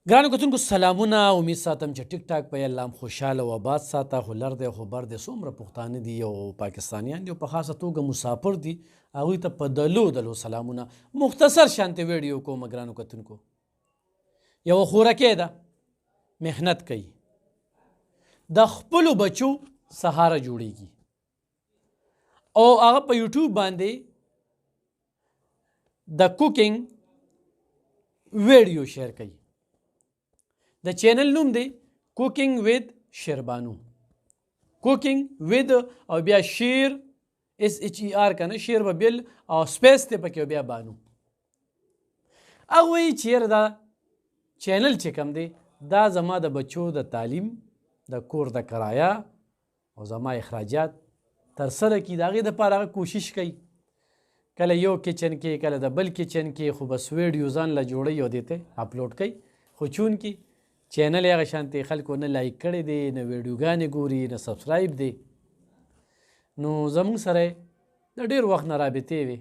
ګرانو کتونکو سلامونه. امید ساتم چې ټیک ټاک په الله خوشحاله او آباد ساته. خو لر دی خو بر دی، څومره پښتانه دي او پاکستانیان دي او په خاصه توګه مسافر دي، هغوی ته په دلو سلامونه. مختصر شانتې ویډیو کوم ګرانو کتونکو. یوه خورکې ده، محنت کوي، د خپلو بچو سهاره جوړیږي او هغه په یوټیوب باندې د کوکینګ ویډیو شیر کوي. د چینل نوم دی کوکینګ وید شیربانو. کوکینګ وید او بیا شیر SHER کنه، شیر به بیل او سپیس دی پکې او بیا بانو. هغه وایي چې یاره دا چینل چې کوم دی دا زما د بچو د تعلیم، د کور د کرایه او زما اخراجات ترسره کړي. د هغې دپاره هغه کوشش کوي، کله یو کچن کې کله د بل کچن کې، خو بس ویډیو ځان له جوړوي او دې ته اپلوډ کوي. خو چونکې چینل یې هغه شانتې خلکو نه لایک کړی دی، نه ویډیوګانې ګوري، نه سبسکرایب دی، نو زموږ سره د ډېر وخت نه رابطې وې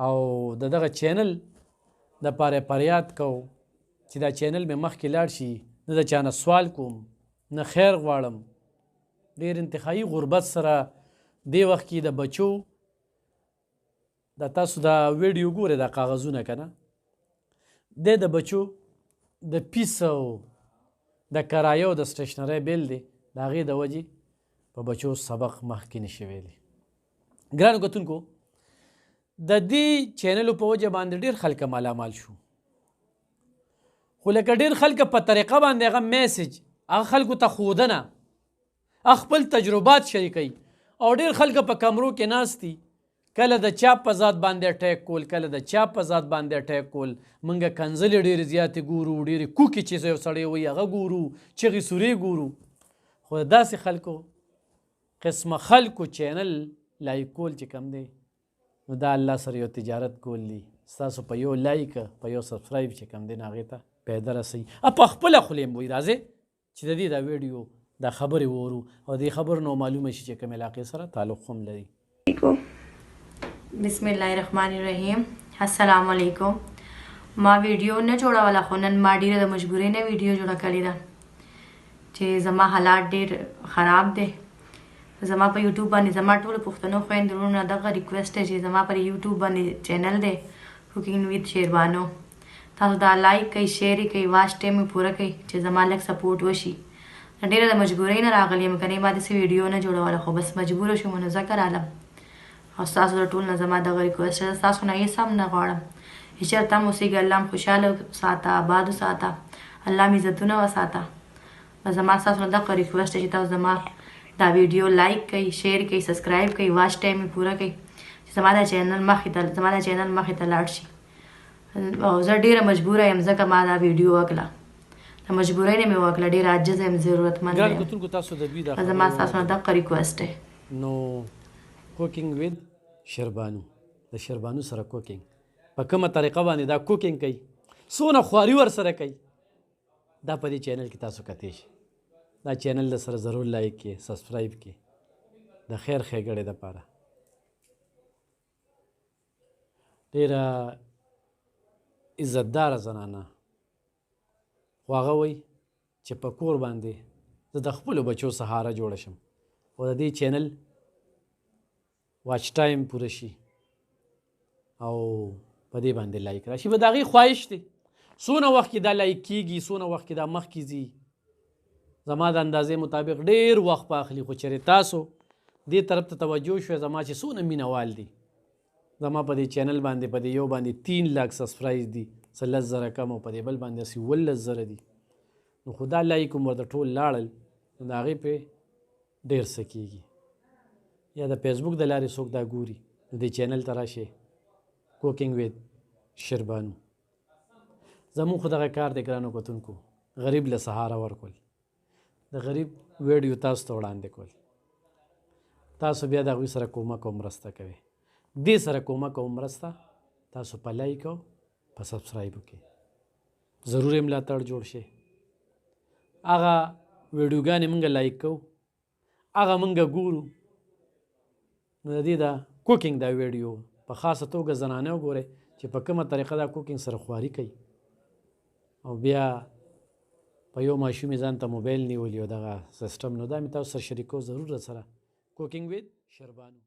او د دغه چینل دپاره یې فریاد کوو چې دا چینل مې مخکې لاړ شي. نه د چا نه سوال کوم، نه خیر غواړم. ډېر انتخابي غربت سره دې وخت کې د بچو د تاسو دا ویډیو ګورئ، دا کاغذونه که نه، دی د بچو د پیس او د کرایه او د سټیشنرۍ بیل دی، د هغې د وجې په بچو سبق مخکې نشي ویلی. ګرانو کتونکو، د دې چینلو په وجه باندې ډېر خلک مالامال شو، خو لکه ډېر خلک په طریقه باندې هغه میسج هغه خلکو ته ښودنه، خپل تجربات شریکوي او ډېر خلک په کمرو کې ناست دي، کله د چا په ذات باندې اټیک کول، کله د چا په ذات باندې اټیک کول. موږ کنځلې ډېرې زیاتې ګورو، ډېرې کوکې چې یو سړی وایي هغه ګورو، چغې سورې ګورو. خو د داسې خلکو قسمه خلکو چینل لایک کول چې کم دی، نو دا الله سره یو تجارت کول دی. ستاسو په یو لایک په یو سبسکرایب چې کم دی، نو هغې ته پیدا رسوي. په خپله خولې م وایي راځئ چې د دې دا ویډیو دا خبرې وورو او دې خبرو نو معلومه شي چې کوم علاقې سره تعلق هم لري. बिस्मिल्लाहिर्रहमानिर्रहीम अस्सलाम वालेकुम. ما ویډیو نه جوړوله، خو نن ما ډیره د مجبورۍ نه ویډیو جوړه کړې ده چې زما حالات ډیر خراب دي. زما په یوټیوب باندې زما ټول پښتنو خویندو وروڼو دغه ریکویسټ دی چې زما پر یوټیوب باندې چینل دی کوکینګ وید شیربانو، تاسو دا لایک کوئ، شیر یې کوئ، واچ ټایم یې پوره کوئ چې زما لږ سپورټ وشي. ډیره د مجبورۍ نه راغلی یم، کنې ما داسې ویډیو نه جوړوله، خو بس مجبوره شوم نو ځکه رالم. او ستاسو د ټول نه زما دغه ریکویسټ ده، ستاسو نه هېڅ هم نه غواړم. چې چېرته هم اوسېږئ الله م خوشحاله ساته، آباد وساته، الله م عزتونه وساته. زما ستاسو نه دغه ریکویسټ دی چې تاسو زما دا ویډیو لایک کوئ، شیر کوئ، سبسکرایب کوئ، واچ ټایم یې پوره کوئ چې زما دا چینل مخې ته لاړ شي. او زه ډېره مجبوره یم، ځکه ما دا ویډیو وکړه، د مجبورۍ نه مې وکړه، ډېره عاجزه یم، ضرورتمند یم. زما ستاسو نه دغه ریکویسټ دی. نو کوکینګ وید شیربانو، د شیربانو سره کوکینګ په کومه طریقه باندې دا کوکینګ کوي، څونه خواري ور سره کوي، دا په دې چینل کې تاسو کتی شي. دا چینل د سره ضرور لایک کې، سبسکرایب کې، د خیر ښېګړې دپاره. ډېره عزتداره زنانه، خو هغه وایي چې په کور باندې زه د خپلو بچو سهاره جوړه شم او د دې چینل واچ ټایم پوره شي او په دې باندې لایک راشي. به د هغې خواهش دی څونه وخت کې دا لایک کېږي، څونه وخت کې دا مخکې ځي، زما د اندازې مطابق ډېر وخت به اخلي. خو چېرې تاسو دې طرف ته توجه شوی، زما چې څونه مینه وال دي زما په دې چینل باندې، په دې یو باندې 3 لاک سبسکرایب دي، څه 10 زره کم، او په دې بل باندې 18 زره دي. نو خو دا لایک هم ورته ټول لاړل، نو د هغې پرې ډېر څه کېږي. یا د فیسبوک د لارې څوک دا ګوري، نو دې چینل ته راشئ، کوکینګ وید شیربانو. زموږ خو دغه کار دی ګرانو کتونکو، غریب له سهاره ورکول، د غریب ویډیو تاسو ته وړاندې کول. تاسو بیا د هغوی سره کومک او مرسته کوئ. دې سره کومک او مرسته تاسو په لایک او په سبسکرایب وکړئ. ضرور یې ملاتړ جوړ شي. هغه ویډیوګانې موږ لایک کوو، هغه موږ ګورو. نو د دې دا کوکینګ دا ویډیو په خاصه توګه زنانه وګورئ چې په کومه طریقه دا کوکینګ سره خواري کوي. او بیا په یو ماشوم یې ځان ته موبایل نیولي او دغه سیسټم نو دا مې تاسو سره شریکو ضرور سره کوکینګ وید شیربانو.